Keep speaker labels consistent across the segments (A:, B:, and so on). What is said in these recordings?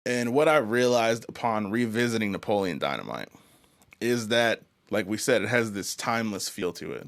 A: And what I realized upon revisiting Napoleon Dynamite is that, like we said, it has this timeless feel to it.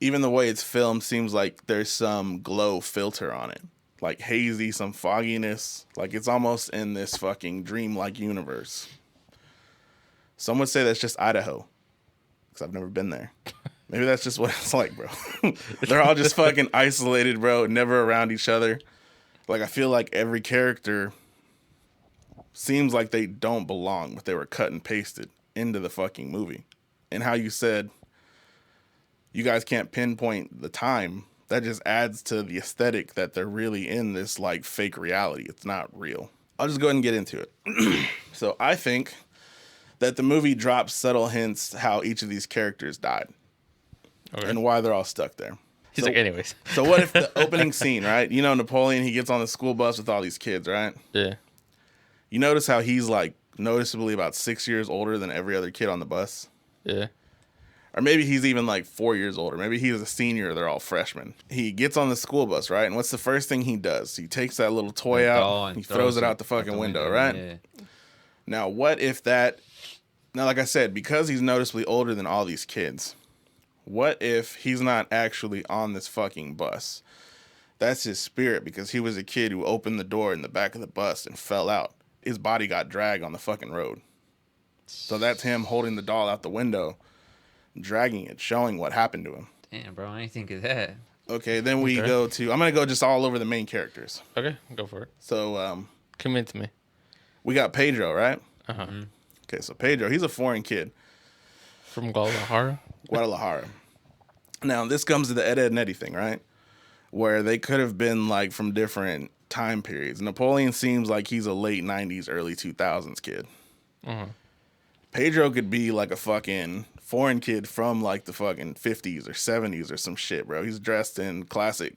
A: Even the way it's filmed seems like there's some glow filter on it. Like hazy, some fogginess. Like it's almost in this fucking dreamlike universe. Some would say that's just Idaho, because I've never been there. Maybe that's just what it's like, bro. They're all just fucking isolated, bro, never around each other. Like, I feel like every character seems like they don't belong, but they were cut and pasted into the fucking movie. And how you said you guys can't pinpoint the time, that just adds to the aesthetic that they're really in this, like, fake reality. It's not real. I'll just go ahead and get into it. So I think that the movie drops subtle hints how each of these characters died. Okay. And why they're all stuck there.
B: He's like, anyways.
A: So what if the opening scene, right? You know, Napoleon, he gets on the school bus with all these kids, right?
B: Yeah.
A: You notice how he's like noticeably about 6 years older than every other kid on the bus?
B: Yeah.
A: Or maybe he's even like 4 years older. Maybe he's a senior, they're all freshmen. He gets on the school bus, right? And what's the first thing he does? He takes that little toy out, he throws it out the fucking window, right? Yeah. Now, what if that... Now, like I said, because he's noticeably older than all these kids... What if he's not actually on this fucking bus? That's his spirit, because he was a kid who opened the door in the back of the bus and fell out. His body got dragged on the fucking road. So that's him holding the doll out the window, dragging it, showing what happened to him.
C: Damn, bro, I didn't think of that.
A: Okay, then we go to... I'm going to go just all over the main characters.
B: Okay, go for it.
A: So,
B: convince me.
A: We got Pedro, right?
B: Uh-huh.
A: Mm-hmm. Okay, so Pedro, he's a foreign kid.
B: From Guadalajara?
A: Guadalajara. Now, this comes to the Ed, Edd n Eddy thing, right? Where they could have been, like, from different time periods. Napoleon seems like he's a late 90s, early 2000s kid. Uh-huh. Pedro could be, like, a fucking foreign kid from, like, the fucking 50s or 70s or some shit, bro. He's dressed in classic,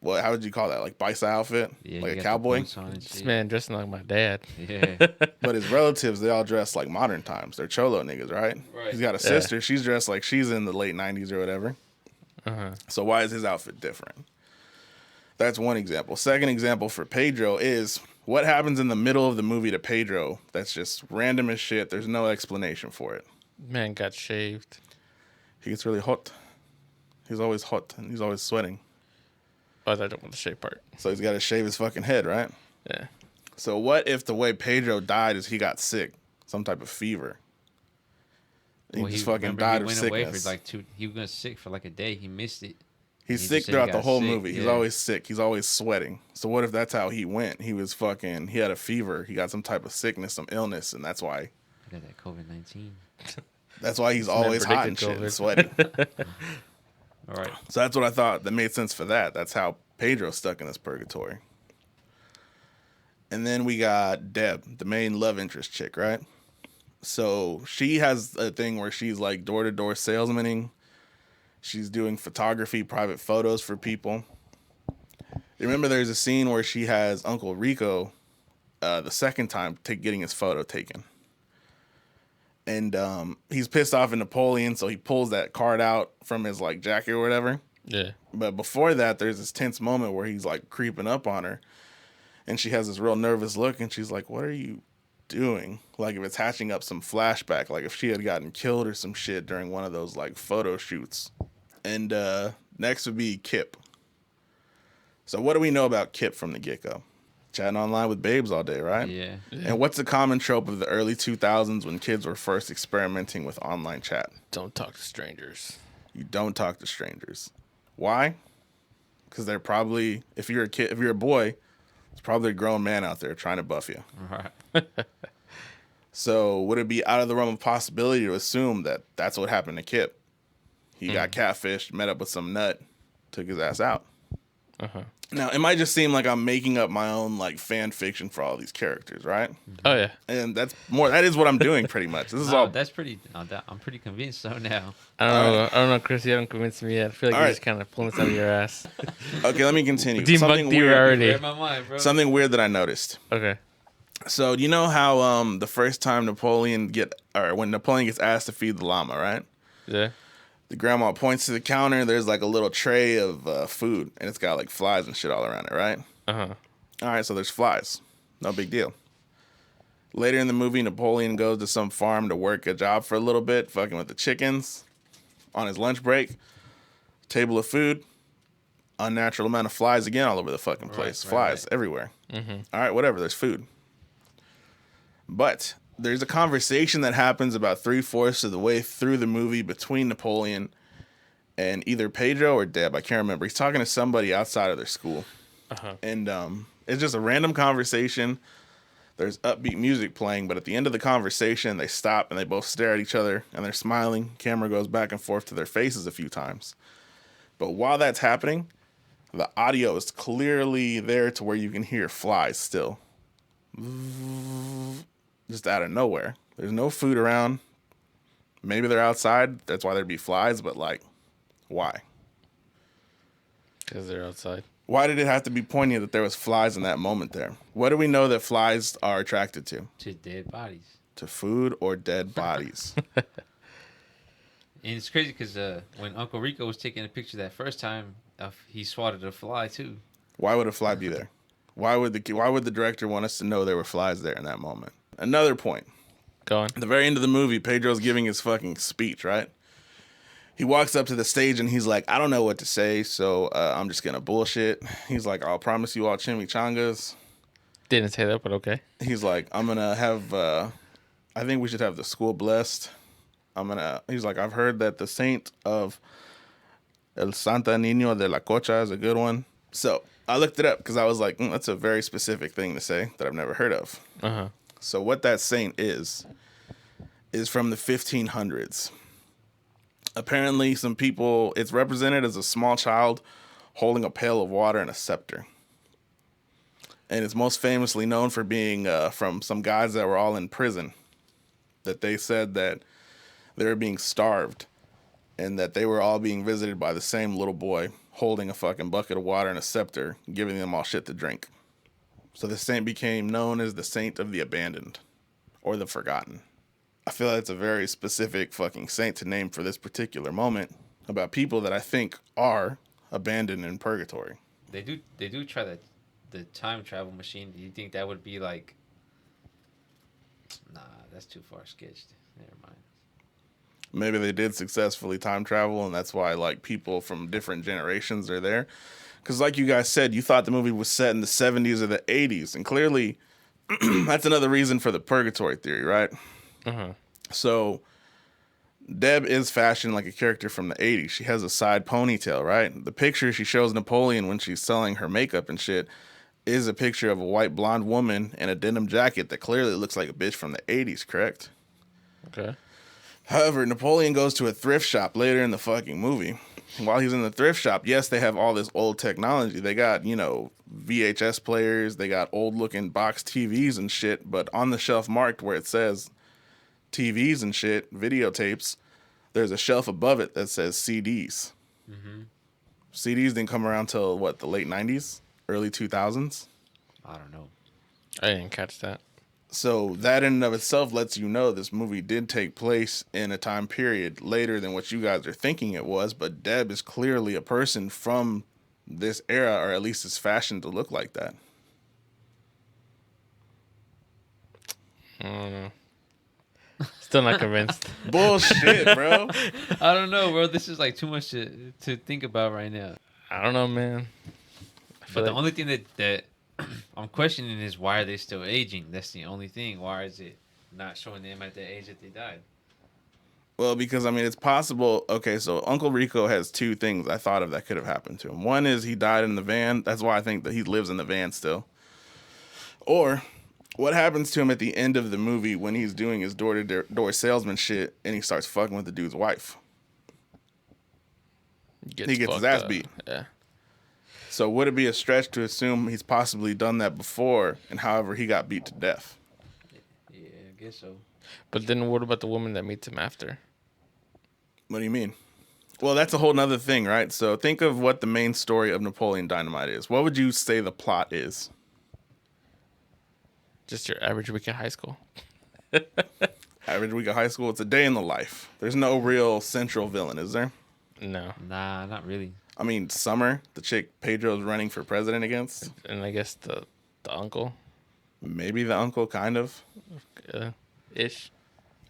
A: how would you call that? Like, bicep outfit? Yeah, like a cowboy?
B: This man dressing like my dad.
C: Yeah.
A: But his relatives, they all dress like modern times. They're cholo niggas, right? He's got a sister. She's dressed like she's in the late 90s or whatever. Uh-huh. So why is his outfit different? That's one example. Second example for Pedro is what happens in the middle of the movie to Pedro that's just random as shit. There's no explanation for it.
B: Man got shaved.
A: He gets really hot. He's always hot and he's always sweating.
B: Oh, I don't want the shave part.
A: So he's got to shave his fucking head, right?
B: Yeah.
A: So what if the way Pedro died is he got sick, some type of fever? He just fucking died of sickness.
C: He was sick for like a day. He missed it.
A: He's sick throughout the whole movie. Yeah. He's always sick. He's always sweating. So what if that's how he went? He was fucking... He had a fever. He got some type of sickness, some illness, and that's why...
C: He got that COVID-19.
A: That's why he's always hot and shit and sweating.
C: All right.
A: So that's what I thought that made sense for that. That's how Pedro's stuck in this purgatory. And then we got Deb, the main love interest chick, right? So she has a thing where she's like door-to-door salesmaning. She's doing photography, private photos for people. Remember there's a scene where she has Uncle Rico the second time getting his photo taken. And he's pissed off at Napoleon, so he pulls that card out from his like jacket or whatever.
B: Yeah.
A: But before that, there's this tense moment where he's like creeping up on her, and she has this real nervous look, and she's like, "What are you doing?" Like if it's hatching up some flashback, like if she had gotten killed or some shit during one of those like photo shoots. And next would be Kip. So what do we know about Kip from the get-go? Chatting online with babes all day, right?
C: Yeah.
A: And what's a common trope of the early 2000s when kids were first experimenting with online chat?
B: Don't talk to strangers.
A: You don't talk to strangers. Why? Because they're probably, if you're a boy, it's probably a grown man out there trying to buff you.
C: Right.
A: So would it be out of the realm of possibility to assume that that's what happened to Kip? He got catfished, met up with some nut, took his ass out. Uh-huh. Now, it might just seem like I'm making up my own like fan fiction for all these characters, right?
B: Oh yeah,
A: and that is what I'm doing pretty much. This is all.
C: That's pretty. I'm pretty convinced so now.
B: I don't know, Chris. You haven't convinced me yet. I feel like you're just kind of pulling this out of your ass.
A: Okay, let me continue.
B: Something weird already.
C: My mind, bro.
A: Something weird that I noticed.
B: Okay.
A: So you know how the first time when Napoleon gets asked to feed the llama, right?
B: Yeah.
A: The grandma points to the counter. There's like a little tray of food, and it's got like flies and shit all around it, right? Uh-huh. All right, so there's flies. No big deal. Later in the movie, Napoleon goes to some farm to work a job for a little bit, fucking with the chickens on his lunch break. Table of food. Unnatural amount of flies again all over the fucking place. Flies everywhere. Mm-hmm. All right, whatever. There's food. But there's a conversation that happens about 3/4 of the way through the movie between Napoleon and either Pedro or Deb. I can't remember. He's talking to somebody outside of their school. Uh-huh. And it's just a random conversation. There's upbeat music playing, but at the end of the conversation, they stop and they both stare at each other and they're smiling. Camera goes back and forth to their faces a few times. But while that's happening, the audio is clearly there to where you can hear flies still. Just out of nowhere. There's no food around. Maybe they're outside. That's why there'd be flies, but like, why?
B: Because they're outside.
A: Why did it have to be poignant that there was flies in that moment there? What do we know that flies are attracted to?
C: To dead bodies.
A: To food or dead bodies.
C: And it's crazy because when Uncle Rico was taking a picture that first time, he swatted a fly too.
A: Why would a fly be there? Why would the director want us to know there were flies there in that moment? Another point.
B: Go on.
A: At the very end of the movie, Pedro's giving his fucking speech, right? He walks up to the stage and he's like, I don't know what to say, so I'm just going to bullshit. He's like, I'll promise you all chimichangas.
B: Didn't say that, but okay.
A: He's like, I'm going to have, I think we should have the school blessed. He's like, I've heard that the saint of El Santa Niño de la Cocha is a good one. So I looked it up because I was like, that's a very specific thing to say that I've never heard of. Uh-huh. So what that saint is from the 1500s. Apparently, some people, it's represented as a small child holding a pail of water and a scepter. And it's most famously known for being from some guys that were all in prison. That they said that they were being starved and that they were all being visited by the same little boy holding a fucking bucket of water and a scepter, giving them all shit to drink. So the saint became known as the Saint of the Abandoned or the Forgotten. I feel like it's a very specific fucking saint to name for this particular moment about people that I think are abandoned in purgatory.
C: They do try the time travel machine. Do you think that would be like? Nah, that's too far sketched. Never mind.
A: Maybe they did successfully time travel, and that's why like people from different generations are there. Because like you guys said, you thought the movie was set in the 70s or the 80s, and clearly that's another reason for the purgatory theory, right? Uh-huh. So Deb is fashioned like a character from the 80s. She has a side ponytail, right? The picture she shows Napoleon when she's selling her makeup and shit is a picture of a white blonde woman in a denim jacket that clearly looks like a bitch from the 80s, correct?
B: Okay.
A: However, Napoleon goes to a thrift shop later in the fucking movie. While he's in the thrift shop, yes, they have all this old technology. They got, VHS players. They got old-looking box TVs and shit. But on the shelf marked where it says TVs and shit, videotapes, there's a shelf above it that says CDs. Mm-hmm. CDs didn't come around till, the late 90s? Early 2000s?
C: I don't know.
B: I didn't catch that.
A: So that in and of itself lets you know this movie did take place in a time period later than what you guys are thinking it was, but Deb is clearly a person from this era, or at least is fashioned to look like that.
B: I don't know. Still not convinced.
A: Bullshit, bro.
C: I don't know, bro. This is like too much to think about right now.
B: I don't know, man.
C: But the only thing that I'm questioning is why are they still aging? That's the only thing. Why is it not showing them at the age that they died?
A: Well, because, it's possible. Okay, so Uncle Rico has two things I thought of that could have happened to him. One is he died in the van. That's why I think that he lives in the van still. Or what happens to him at the end of the movie when he's doing his door-to-door salesman shit and he starts fucking with the dude's wife? He gets his ass beat.
B: Yeah.
A: So would it be a stretch to assume he's possibly done that before, and however he got beat to death?
C: Yeah, I guess so.
B: But then what about the woman that meets him after?
A: What do you mean? Well, that's a whole nother thing, right? So think of what the main story of Napoleon Dynamite is. What would you say the plot is?
B: Just your average week at high school.
A: Average week of high school? It's a day in the life. There's no real central villain, is there?
B: No.
C: Nah, not really.
A: Summer, the chick Pedro's running for president against.
B: And I guess The uncle.
A: Maybe the uncle, kind of.
B: Ish.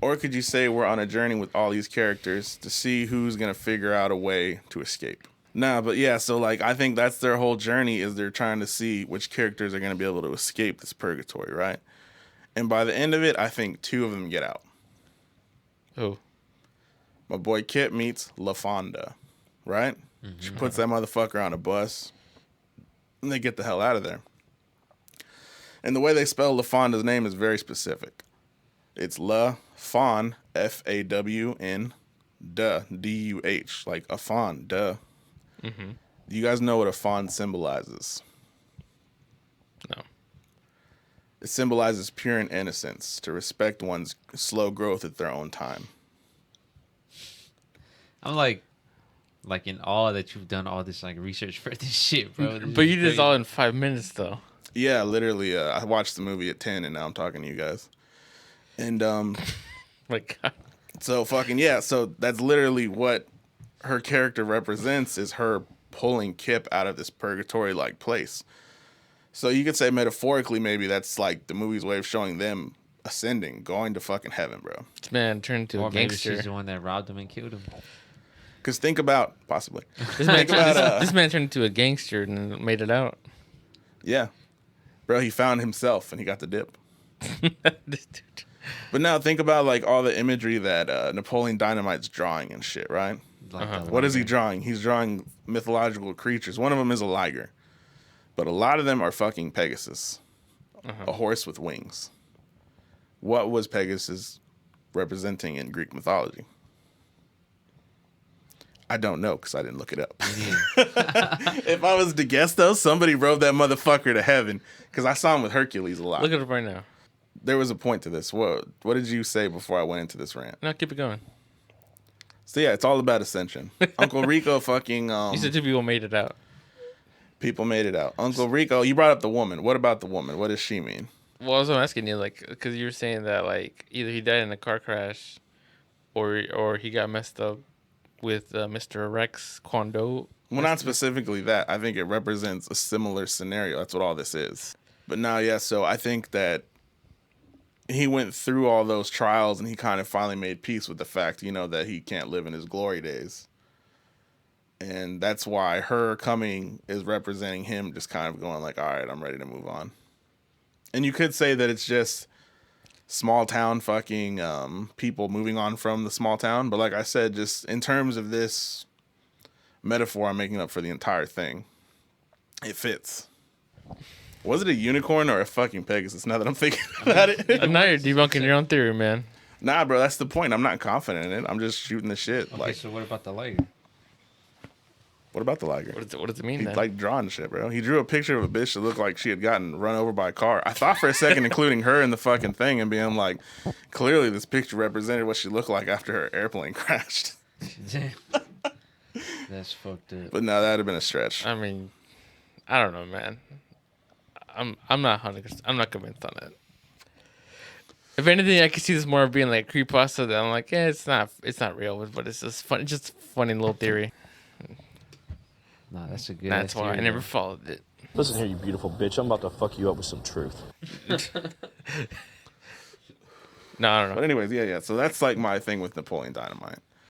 A: Or could you say we're on a journey with all these characters to see who's going to figure out a way to escape? Nah, but yeah, so like I think that's their whole journey is they're trying to see which characters are going to be able to escape this purgatory, right? And by the end of it, I think 2 of them get out.
B: Who?
A: My boy Kip meets LaFonda, right? Mm-hmm. She puts that motherfucker on a bus, and they get the hell out of there. And the way they spell LaFonda's name is very specific. It's La Fawn, F-A-W-N, duh, D-U-H, like a fawn, duh. Mm-hmm. You guys know what a fawn symbolizes?
B: No.
A: It symbolizes pure and innocence, to respect one's slow growth at their own time.
C: I'm like in awe that you've done all this like research for this shit, bro.
B: But you did this all in 5 minutes, though.
A: Yeah, literally. I watched the movie at 10, and now I'm talking to you guys. And
B: my God.
A: So fucking yeah. So that's literally what her character represents is her pulling Kip out of this purgatory like place. So you could say metaphorically, maybe that's like the movie's way of showing them ascending, going to fucking heaven, bro.
B: This man turned into a gangster.
C: Maybe she's the one that robbed him and killed him.
A: Because think about, possibly.
B: This man turned into a gangster and made it out.
A: Yeah. Bro, he found himself and he got the dip.
B: This dude.
A: But now think about like all the imagery that Napoleon Dynamite's drawing and shit, right?
C: Like
A: What is he drawing? He's drawing mythological creatures. One of them is a liger. But a lot of them are fucking Pegasus. A horse with wings. What was Pegasus representing in Greek mythology? I don't know because I didn't look it up. If I was to guess, though, somebody rode that motherfucker to heaven because I saw him with Hercules a lot.
B: Look it up right now.
A: There was a point to this. What did you say before I went into this rant?
B: No, keep it going.
A: So yeah, it's all about Ascension. Uncle Rico fucking...
B: you said 2 people made it out.
A: People made it out. Uncle Rico, you brought up the woman. What about the woman? What does she mean?
B: Well, I was asking you, like, because you were saying that, like, either he died in a car crash or he got messed up with Mr. Rex Kwando.
A: Well, not specifically that. I think it represents a similar scenario. That's what all this is. But now, yeah, so I think that he went through all those trials and he kind of finally made peace with the fact, you know, that he can't live in his glory days. And that's why her coming is representing him just kind of going like, all right, I'm ready to move on. And you could say that it's just small town fucking people moving on from the small town. But like I said, just in terms of this metaphor I'm making up for the entire thing, it fits. Was it a unicorn or a fucking Pegasus now that I'm thinking about it?
B: Now you're debunking your own theory, man.
A: Nah, bro, that's the point. I'm not confident in it. I'm just shooting the shit.
C: Okay,
A: like,
C: so what about the liger?
A: What about the liger?
B: What does it mean,
A: He
B: then?
A: like drawing shit, bro. He drew a picture of a bitch that looked like she had gotten run over by a car. I thought for a second including her in the fucking thing and being like, clearly this picture represented what she looked like after her airplane crashed.
C: That's fucked up.
A: But no, that would have been a stretch.
B: I mean, I don't know, man. I'm not 100%. I'm not convinced on it. If anything, I could see this more being like creepypasta. That I'm like, yeah, it's not real, but it's just fun. It's just a funny little theory.
C: Nah, that's a good.
B: That's why I never followed it.
D: Listen here, you beautiful bitch. I'm about to fuck you up with some truth.
B: No, I don't know.
A: But anyways, yeah. So that's like my thing with Napoleon Dynamite.